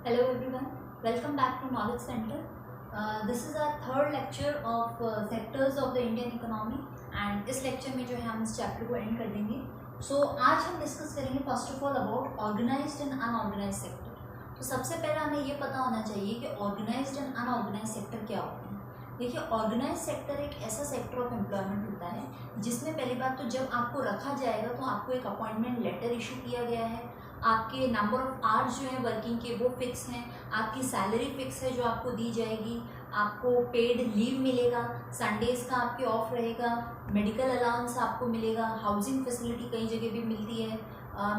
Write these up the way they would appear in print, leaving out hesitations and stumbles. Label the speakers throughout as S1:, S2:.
S1: Hello everyone, welcome back to Knowledge Center. This is our third lecture of sectors of the Indian economy and इस lecture में जो है हम इस chapter को end कर देंगे. So आज हम discuss करेंगे first of all about organized and unorganized sector. तो सबसे पहले हमें ये पता होना चाहिए कि organized and unorganized sector क्या होते हैं. देखिए ऑर्गेनाइज सेक्टर एक ऐसा सेक्टर ऑफ एम्प्लॉयमेंट होता है जिसमें पहली बात तो जब आपको रखा जाएगा तो आपको एक अपॉइंटमेंट लेटर इशू किया गया है, आपके नंबर ऑफ आवर्स जो है वर्किंग के वो फिक्स हैं, आपकी सैलरी फिक्स है जो आपको दी जाएगी, आपको पेड लीव मिलेगा, संडेज का आपके ऑफ रहेगा, मेडिकल अलाउंस आपको मिलेगा, हाउसिंग फैसिलिटी कई जगह भी मिलती है.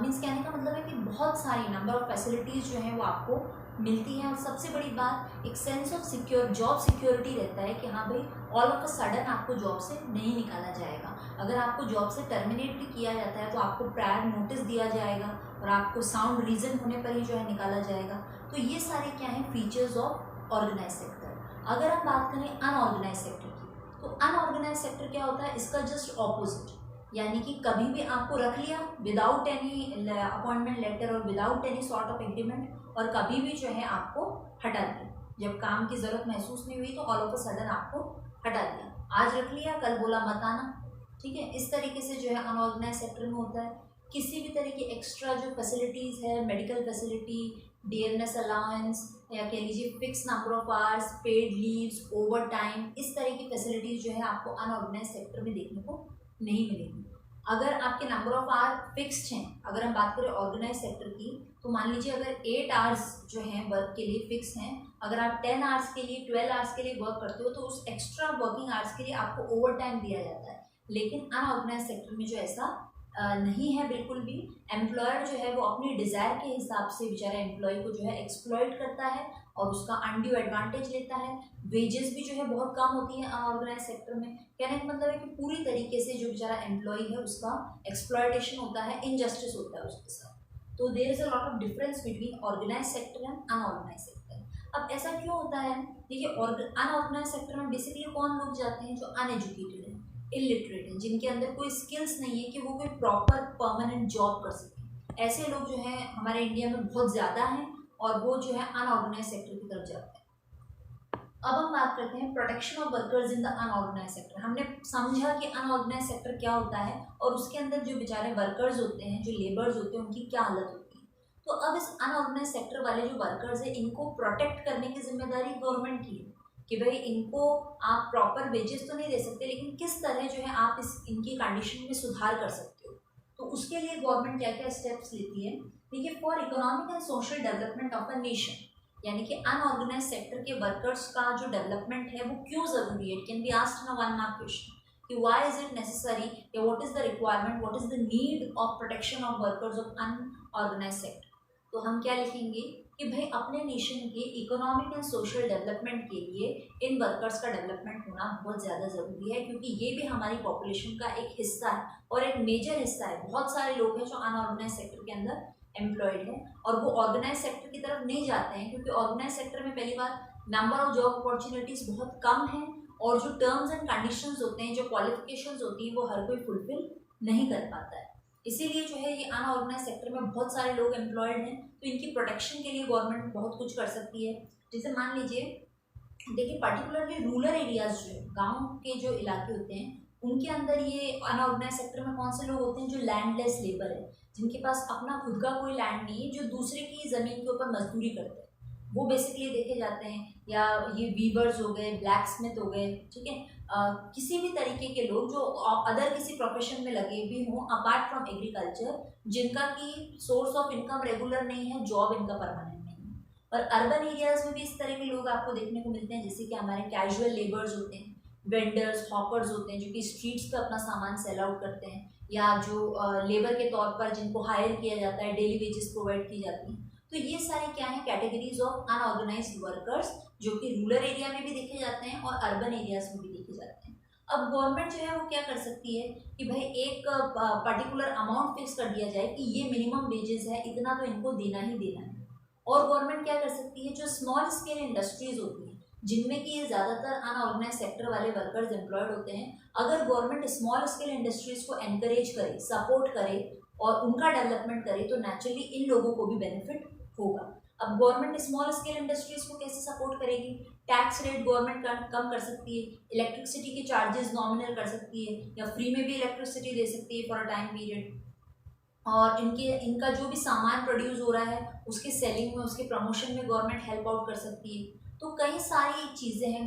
S1: मीन्स कहने का मतलब है कि बहुत सारी नंबर ऑफ फैसिलिटीज़ जो हैं वो आपको मिलती हैं. और सबसे बड़ी बात एक sense of secure job security रहता है कि हाँ भाई ऑल ऑफ अ सडन आपको जॉब से नहीं निकाला जाएगा. अगर आपको जॉब से टर्मिनेट भी किया जाता है तो आपको प्रायर नोटिस दिया जाएगा और आपको साउंड रीज़न होने पर ही जो है निकाला जाएगा. तो ये सारे क्या हैं फीचर्स ऑफ ऑर्गेनाइज सेक्टर. अगर हम बात करें अनऑर्गेनाइज सेक्टर की तो अनऑर्गेनाइज सेक्टर क्या होता है, इसका जस्ट ऑपोजिट. यानी कि कभी भी आपको रख लिया विदाउट एनी अपॉइंटमेंट लेटर और without any sort of agreement, और कभी भी जो है आपको हटा दिया. जब काम की ज़रूरत महसूस नहीं हुई तो ऑल ऑफ अ सडन आपको हटा दिया. आज रख लिया कल बोला मत आना. ठीक है, इस तरीके से जो है अनऑर्गेनाइज सेक्टर में होता है. किसी भी तरह की एक्स्ट्रा जो फैसिलिटीज़ है, मेडिकल फैसिलिटी, डियरनेस अलाउंस या कह लीजिए fix number of hours, paid leaves, over time, इस तरह की फैसिलिटीज़ जो है आपको अनऑर्गेनाइज सेक्टर में देखने को नहीं मिलेगी. अगर आपके नंबर ऑफ आवर फिक्स्ड हैं, अगर हम बात करें ऑर्गेनाइज सेक्टर की, तो मान लीजिए अगर 8 आवर्स जो हैं वर्क के लिए फिक्स हैं, अगर आप 10 आवर्स के लिए 12 आवर्स के लिए वर्क करते हो तो उस एक्स्ट्रा वर्किंग आवर्स के लिए आपको ओवर टाइम दिया जाता है. लेकिन अनऑर्गेनाइज सेक्टर में जो ऐसा नहीं है बिल्कुल भी. एम्प्लॉयर जो है वो अपनी डिज़ायर के हिसाब से बेचारा एम्प्लॉय को जो है एक्सप्लॉइट करता है और उसका अनड्यू एडवांटेज लेता है. वेजेस भी जो है बहुत कम होती हैं अनऑर्गेनाइज सेक्टर में. कहने का मतलब है कि पूरी तरीके से जो बेचारा एम्प्लॉय है उसका एक्सप्लॉयटेशन होता है, इनजस्टिस होता है उसके साथ. तो there is a lot of difference between organise sector and unorganise sector. अब ऐसा क्यों होता है? देखिए अनऑर्गेनाइज सेक्टर में बेसिकली कौन लोग जाते हैं? जो अनएजुकेटेड है, इलिटरेट है, जिनके अंदर कोई स्किल्स नहीं है कि वो कोई प्रॉपर परमानेंट जॉब कर सकें. ऐसे लोग जो हैं हमारे इंडिया में बहुत ज़्यादा हैं और वो जो है अनऑर्गेनाइज सेक्टर की तरफ जाते हैं. अब हम बात करते हैं protection of workers in the unorganise sector. हमने समझा कि अनऑर्गेनाइज सेक्टर क्या होता है और उसके अंदर जो बेचारे वर्कर्स होते हैं, जो लेबर्स होते हैं, उनकी क्या हालत होती है. तो अब इस अनऑर्गेनाइज सेक्टर वाले जो वर्कर्स हैं इनको प्रोटेक्ट करने की जिम्मेदारी गवर्नमेंट की है कि भाई इनको आप प्रॉपर वेजेस तो नहीं दे सकते, लेकिन किस तरह जो है आप इनकी कंडीशन में सुधार कर सकते हो. तो उसके लिए गवर्नमेंट क्या क्या स्टेप्स लेती है. देखिए for economic and social development of a nation, यानी कि अनऑर्गेनाइज सेक्टर के वर्कर्स का जो डेवलपमेंट है वो क्यों ज़रूरी है. It can be asked in a 1 mark question कि व्हाई इज इट नेसेसरी, या what is the requirement, what is the need of protection of workers of unorganise sector. तो हम क्या लिखेंगे कि भाई अपने नेशन के इकोनॉमिक एंड सोशल डेवलपमेंट के लिए इन वर्कर्स का डेवलपमेंट होना बहुत ज़्यादा ज़रूरी है, क्योंकि ये भी हमारी पॉपुलेशन का एक हिस्सा है और एक मेजर हिस्सा है. बहुत सारे लोग हैं जो अनऑर्गेनाइज सेक्टर के अंदर एम्प्लॉयड है और वो ऑर्गेनाइज सेक्टर की तरफ नहीं जाते हैं, क्योंकि ऑर्गेनाइज सेक्टर में पहली बार नंबर ऑफ जॉब अपॉर्चुनिटीज़ बहुत कम है और जो टर्म्स एंड कंडीशंस होते हैं, जो क्वालिफिकेशंस होती हैं, वो हर कोई फुलफिल नहीं कर पाता है. इसीलिए जो है ये अनऑर्गेनाइज सेक्टर में बहुत सारे लोग एम्प्लॉयड हैं. तो इनकी प्रोटेक्शन के लिए गवर्नमेंट बहुत कुछ कर सकती है. जैसे मान लीजिए, देखिए पर्टिकुलरली रूरल एरियाज जो है, गाँव के जो इलाके होते हैं, उनके अंदर ये अनऑर्गेनाइज सेक्टर में कौन से लोग होते हैं? जो लैंडलेस लेबर है, जिनके पास अपना खुद का कोई लैंड नहीं है, जो दूसरे की ज़मीन के ऊपर मजदूरी करते हैं, वो बेसिकली देखे जाते हैं. या ये वीवर्स हो गए, ब्लैक स्मिथ हो गए, ठीक है, किसी भी तरीके के लोग जो अदर किसी प्रोफेशन में लगे भी हों अपार्ट फ्रॉम एग्रीकल्चर, जिनका की सोर्स ऑफ इनकम रेगुलर नहीं है, जॉब इनका परमानेंट नहीं है. और अर्बन एरियाज में भी इस तरह के लोग आपको देखने को मिलते हैं, जैसे कि हमारे कैजुअल लेबर्स होते हैं, वेंडर्स, हॉकर्स होते हैं, जो कि स्ट्रीट्स पे अपना सामान सेल आउट करते हैं, या जो लेबर के तौर पर जिनको हायर किया जाता है, डेली वेजेस प्रोवाइड की जाती हैं. तो ये सारे क्या हैं? कैटेगरीज ऑफ अनऑर्गेनाइज्ड वर्कर्स, जो कि रूरल एरिया में भी देखे जाते हैं और अर्बन एरियाज में भी देखे जाते हैं. अब गवर्नमेंट जो है वो क्या कर सकती है कि भाई एक पर्टिकुलर अमाउंट फिक्स कर दिया जाए कि ये मिनिमम वेजेस है, इतना तो इनको देना ही देना है. और गवर्नमेंट क्या कर सकती है? जो स्मॉल स्केल इंडस्ट्रीज होती हैं, जिनमें कि ये ज़्यादातर अनऑर्गेनाइज सेक्टर वाले वर्कर्स एम्प्लॉयड होते हैं, अगर गवर्नमेंट स्मॉल स्केल इंडस्ट्रीज को एनकरेज करे, सपोर्ट करे और उनका डेवलपमेंट करे, तो नेचुरली इन लोगों को भी बेनिफिट होगा. अब गवर्नमेंट स्मॉल स्केल इंडस्ट्रीज को कैसे सपोर्ट करेगी? टैक्स रेट गवर्नमेंट कम कर सकती है, इलेक्ट्रिसिटी के चार्जेस नॉमिनल कर सकती है, या फ्री में भी इलेक्ट्रिसिटी दे सकती है फॉर अ टाइम पीरियड, और इनका जो भी सामान प्रोड्यूस हो रहा है उसके सेलिंग में, उसके प्रमोशन में गवर्नमेंट हेल्प आउट कर सकती है। तो कई सारी चीज़ें हैं,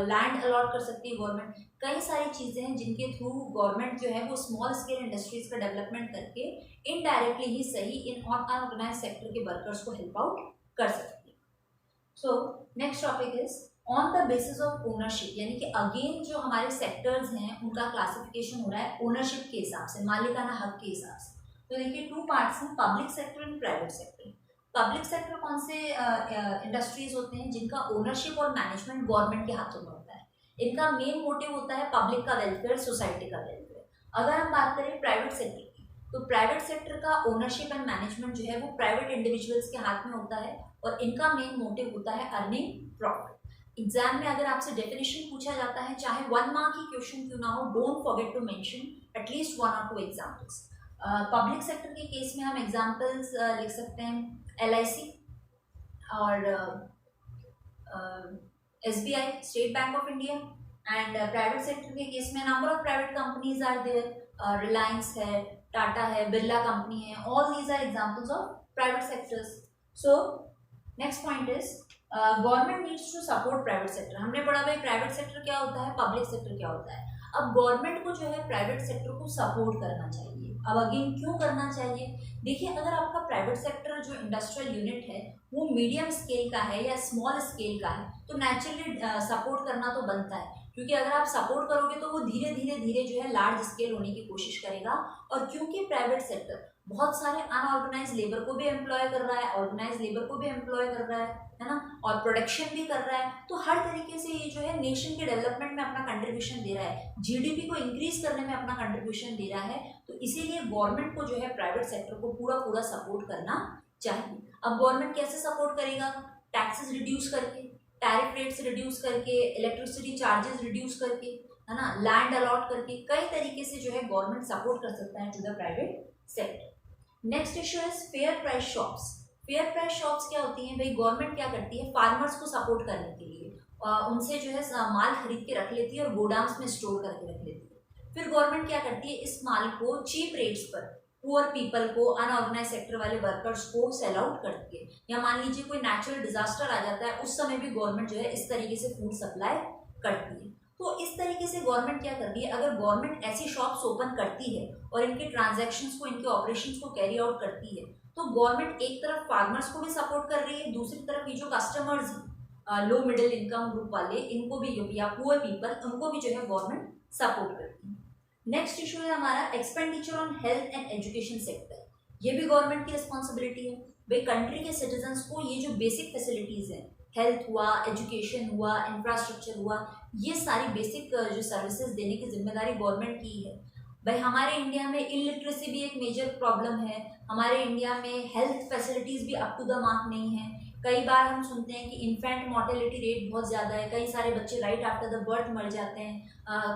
S1: लैंड अलॉट कर सकती है गवर्नमेंट, कई सारी चीज़ें हैं जिनके थ्रू गवर्नमेंट जो है वो स्मॉल स्केल इंडस्ट्रीज का डेवलपमेंट करके इनडायरेक्टली ही सही इन अनऑर्गेनाइज सेक्टर के वर्कर्स को हेल्प आउट कर सकती है। So next topic is on the basis of ownership, यानी कि अगेन जो हमारे सेक्टर्स हैं उनका क्लासिफिकेशन हो रहा है ओनरशिप के हिसाब से, मालिकाना हक के हिसाब से। तो देखिए टू पार्ट्स हैं, public sector and private sector. Public sector कौन से इंडस्ट्रीज होते हैं जिनका ओनरशिप और मैनेजमेंट गवर्नमेंट के हाथों में होता है। इनका मेन मोटिव होता है पब्लिक का वेलफेयर, सोसाइटी का वेलफेयर। अगर हम बात करें प्राइवेट सेक्टर की, तो प्राइवेट सेक्टर का ओनरशिप एंड मैनेजमेंट जो है वो प्राइवेट इंडिविजुअल्स के हाथ में होता है, और इनका मेन मोटिव होता है अर्निंग प्रॉफिट। एग्जाम में अगर आपसे डेफिनेशन पूछा जाता है, चाहे 1 मार्क की क्वेश्चन क्यों ना हो, don't forget to mention at least 1 और 2 एग्जांपल्स। पब्लिक सेक्टर के केस में हम एग्जांपल्स लिख सकते हैं LIC और SBI, state bank of India. And private sector के केस में number of private companies are there, Reliance है, टाटा है, बिरला कंपनी है, all these are examples of private sectors. So next point is government needs to support private sector. हमने पढ़ा भाई private sector क्या होता है, पब्लिक सेक्टर क्या होता है। अब गवर्नमेंट को जो है प्राइवेट सेक्टर को सपोर्ट करना चाहिए। अब अगेन क्यों करना चाहिए? देखिए, अगर आपका प्राइवेट सेक्टर जो इंडस्ट्रियल यूनिट है वो मीडियम स्केल का है या स्मॉल स्केल का है, तो नेचुरली सपोर्ट करना तो बनता है, क्योंकि अगर आप सपोर्ट करोगे तो वो धीरे धीरे जो है लार्ज स्केल होने की कोशिश करेगा। और क्योंकि प्राइवेट सेक्टर बहुत सारे अनऑर्गेनाइज लेबर को भी एम्प्लॉय कर रहा है, ऑर्गेनाइज लेबर को भी एम्प्लॉय कर रहा है ना, और प्रोडक्शन भी कर रहा है, तो हर तरीके से ये जो है नेशन के डेवलपमेंट में अपना कंट्रीब्यूशन दे रहा है, GDP को इंक्रीज करने में अपना कंट्रीब्यूशन दे रहा है। तो इसीलिए गवर्नमेंट को जो है प्राइवेट सेक्टर को पूरा सपोर्ट करना चाहिए। अब गवर्नमेंट कैसे सपोर्ट करेगा? टैक्सेस रिड्यूस करके, टैरिफ रेट्स रिड्यूस करके, इलेक्ट्रिसिटी चार्जेस रिड्यूस करके, है ना, लैंड अलॉट करके, कई तरीके से जो है गवर्नमेंट सपोर्ट कर सकता है to the private sector. Next issue is fair price shops. Fair price shops क्या होती हैं भाई? गवर्नमेंट क्या करती है, फार्मर्स को सपोर्ट करने के लिए उनसे जो है माल खरीद के रख लेती है और गोडाउन्स में स्टोर करके रख लेती है। फिर गवर्नमेंट क्या करती है, इस माल को चीप रेट्स पर पुअर पीपल को, अनऑर्गेनाइज सेक्टर वाले वर्कर्स को सेल आउट करती है। या मान लीजिए कोई नेचुरल डिजास्टर आ जाता है, उस समय भी गवर्नमेंट जो है इस तरीके से फूड सप्लाई करती है। तो इस तरीके से गवर्नमेंट क्या करती है, अगर गवर्नमेंट ऐसी शॉप्स ओपन करती है और इनके ट्रांजैक्शंस को, इनके ऑपरेशंस को कैरी आउट करती है, तो गवर्नमेंट एक तरफ फार्मर्स को भी सपोर्ट कर रही है, दूसरी तरफ ये जो customers low middle income group वाले, इनको भी, या पुअर पीपल, उनको भी जो है गवर्नमेंट सपोर्ट करती है। नेक्स्ट इशू है हमारा expenditure on health and education sector. ये भी गवर्नमेंट की रिस्पॉन्सिबिलिटी है भाई, कंट्री के सिटीजन्स को ये जो बेसिक फैसिलिटीज है, हेल्थ हुआ, एजुकेशन हुआ, इंफ्रास्ट्रक्चर हुआ, ये सारी बेसिक जो सर्विसेज देने की जिम्मेदारी गवर्नमेंट की है भाई। हमारे इंडिया में इलिटरेसी भी एक मेजर प्रॉब्लम है, हमारे इंडिया में हेल्थ फैसिलिटीज भी अप टू द मार्क नहीं है। कई बार हम सुनते हैं कि इन्फेंट मोर्टेलिटी रेट बहुत ज़्यादा है, कई सारे बच्चे राइट आफ्टर द बर्थ मर जाते हैं,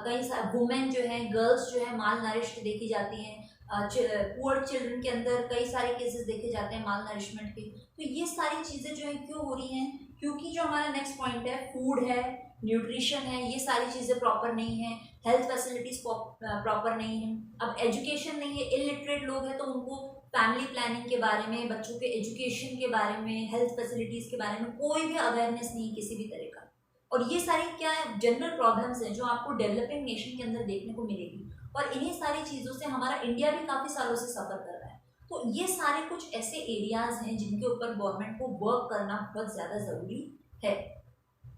S1: कई सारे वुमेन जो हैं, गर्ल्स जो है माल नरिश्ड देखी जाती हैं, पुअर चिल्ड्रन के अंदर कई सारे केसेस देखे जाते हैं माल नरिशमेंट के। तो ये सारी चीज़ें जो है क्यों हो रही हैं? क्योंकि जो हमारा नेक्स्ट पॉइंट है, फूड है, न्यूट्रिशन है, ये सारी चीज़ें प्रॉपर नहीं है, हेल्थ फैसिलिटीज प्रॉपर नहीं है। अब एजुकेशन नहीं है, इलिटरेट लोग हैं, तो उनको फैमिली प्लानिंग के बारे में, बच्चों के एजुकेशन के बारे में, हेल्थ फैसिलिटीज के बारे में कोई भी अवेयरनेस नहीं किसी भी तरह का। और ये सारी क्या है, जनरल प्रॉब्लम्स हैं जो आपको डेवलपिंग नेशन के अंदर देखने को मिलेगी, और इन्हीं सारी चीज़ों से हमारा इंडिया भी काफ़ी सालों से सफ़र कर रहा है। तो ये सारे कुछ ऐसे एरियाज हैं जिनके ऊपर गवर्नमेंट को वर्क करना बहुत ज़्यादा ज़रूरी है।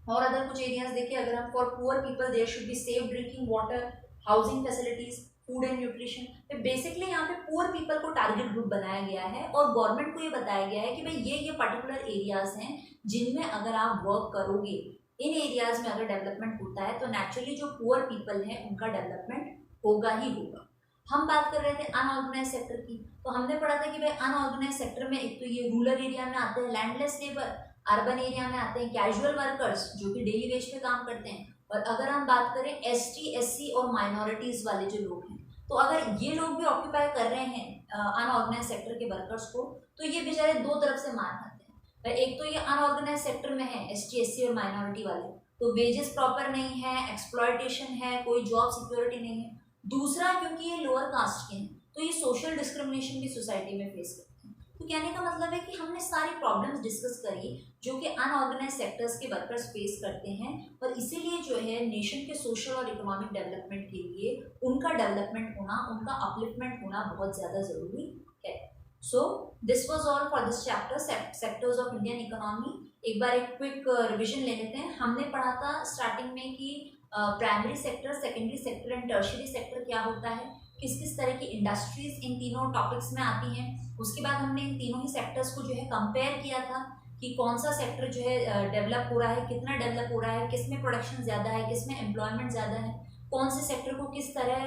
S1: और अदर कुछ एरियाज देखिए, अगर हम for poor people there should be safe drinking water, housing facilities, food and nutrition. Basically यहाँ पे पुअर पीपल को टारगेट ग्रुप बनाया गया है और गवर्नमेंट को ये बताया गया है कि भाई ये पर्टिकुलर एरियाज हैं जिनमें अगर आप वर्क करोगे, इन एरियाज में अगर डेवलपमेंट होता है तो नेचुरली जो पुअर पीपल हैं उनका डेवलपमेंट होगा ही होगा। हम बात कर रहे थे अनऑर्गेनाइज सेक्टर की, तो हमने पढ़ा था कि भाई अनऑर्गेनाइज सेक्टर में एक तो ये रूरल एरिया में आते हैं लैंडलेस लेबर, अर्बन एरिया में आते हैं कैजुअल वर्कर्स जो कि डेली वेज पे काम करते हैं, और अगर हम बात करें ST SC और माइनॉरिटीज वाले जो लोग हैं, तो अगर ये लोग भी ऑक्यूपाई कर रहे हैं अनऑर्गेनाइज सेक्टर के वर्कर्स को, तो ये बेचारे दो तरफ से मार खाते हैं। एक तो ये अनऑर्गेनाइज सेक्टर में है, ST SC और माइनॉरिटी वाले, तो वेजेस प्रॉपर नहीं है, एक्सप्लॉयटेशन है, कोई जॉब सिक्योरिटी नहीं है। दूसरा, क्योंकि ये लोअर कास्ट के हैं तो ये सोशल डिस्क्रिमिनेशन भी सोसाइटी में फेस करते हैं। तो कहने का मतलब है कि हमने सारी प्रॉब्लम्स डिस्कस करी जो कि अनऑर्गेनाइज सेक्टर्स के वर्कर्स फेस करते हैं, और इसीलिए जो है नेशन के सोशल और इकोनॉमिक डेवलपमेंट के लिए उनका डेवलपमेंट होना, उनका अपलिफ्टमेंट होना बहुत ज़्यादा ज़रूरी है। So this was all for this chapter, sectors of Indian economy. एक बार एक क्विक रिविजन ले लेते हैं। हमने पढ़ा था स्टार्टिंग में कि primary sector, secondary sector and tertiary sector क्या होता है, किस किस तरह की इंडस्ट्रीज इन तीनों टॉपिक्स में आती हैं। उसके बाद हमने इन तीनों ही सेक्टर्स को जो है कंपेयर किया था कि कौन सा सेक्टर जो है डेवलप हो रहा है, कितना डेवलप हो रहा है, किस में प्रोडक्शन ज़्यादा है, किस में एम्प्लॉयमेंट ज़्यादा है, कौन से सेक्टर को किस तरह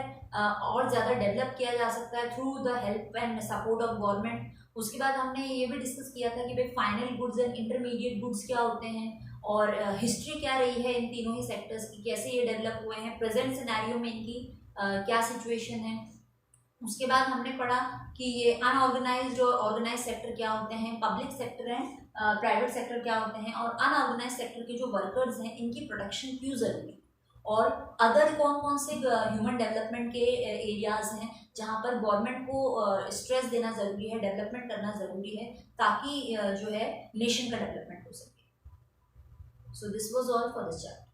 S1: और ज़्यादा डेवलप किया जा सकता है through the help and support of government. उसके बाद हमने ये भी डिस्कस किया था कि भाई final goods and intermediate goods क्या होते हैं, और हिस्ट्री क्या रही है इन तीनों ही सेक्टर्स की, कैसे ये डेवलप हुए हैं, प्रेजेंट सिनेरियो में इनकी क्या सिचुएशन है। उसके बाद हमने पढ़ा कि ये अनऑर्गेनाइज्ड और ऑर्गेनाइज सेक्टर क्या होते हैं, public sector and private sector क्या होते हैं, और अनऑर्गेनाइज सेक्टर के जो वर्कर्स हैं इनकी प्रोटेक्शन क्यों जरूरी है, और अदर कौन कौन से ह्यूमन डेवलपमेंट के एरियाज हैं जहाँ पर गवर्नमेंट को स्ट्रेस देना ज़रूरी है, डेवलपमेंट करना ज़रूरी है, ताकि जो है नेशन का डेवलपमेंट हो सके। So this was all for this chapter.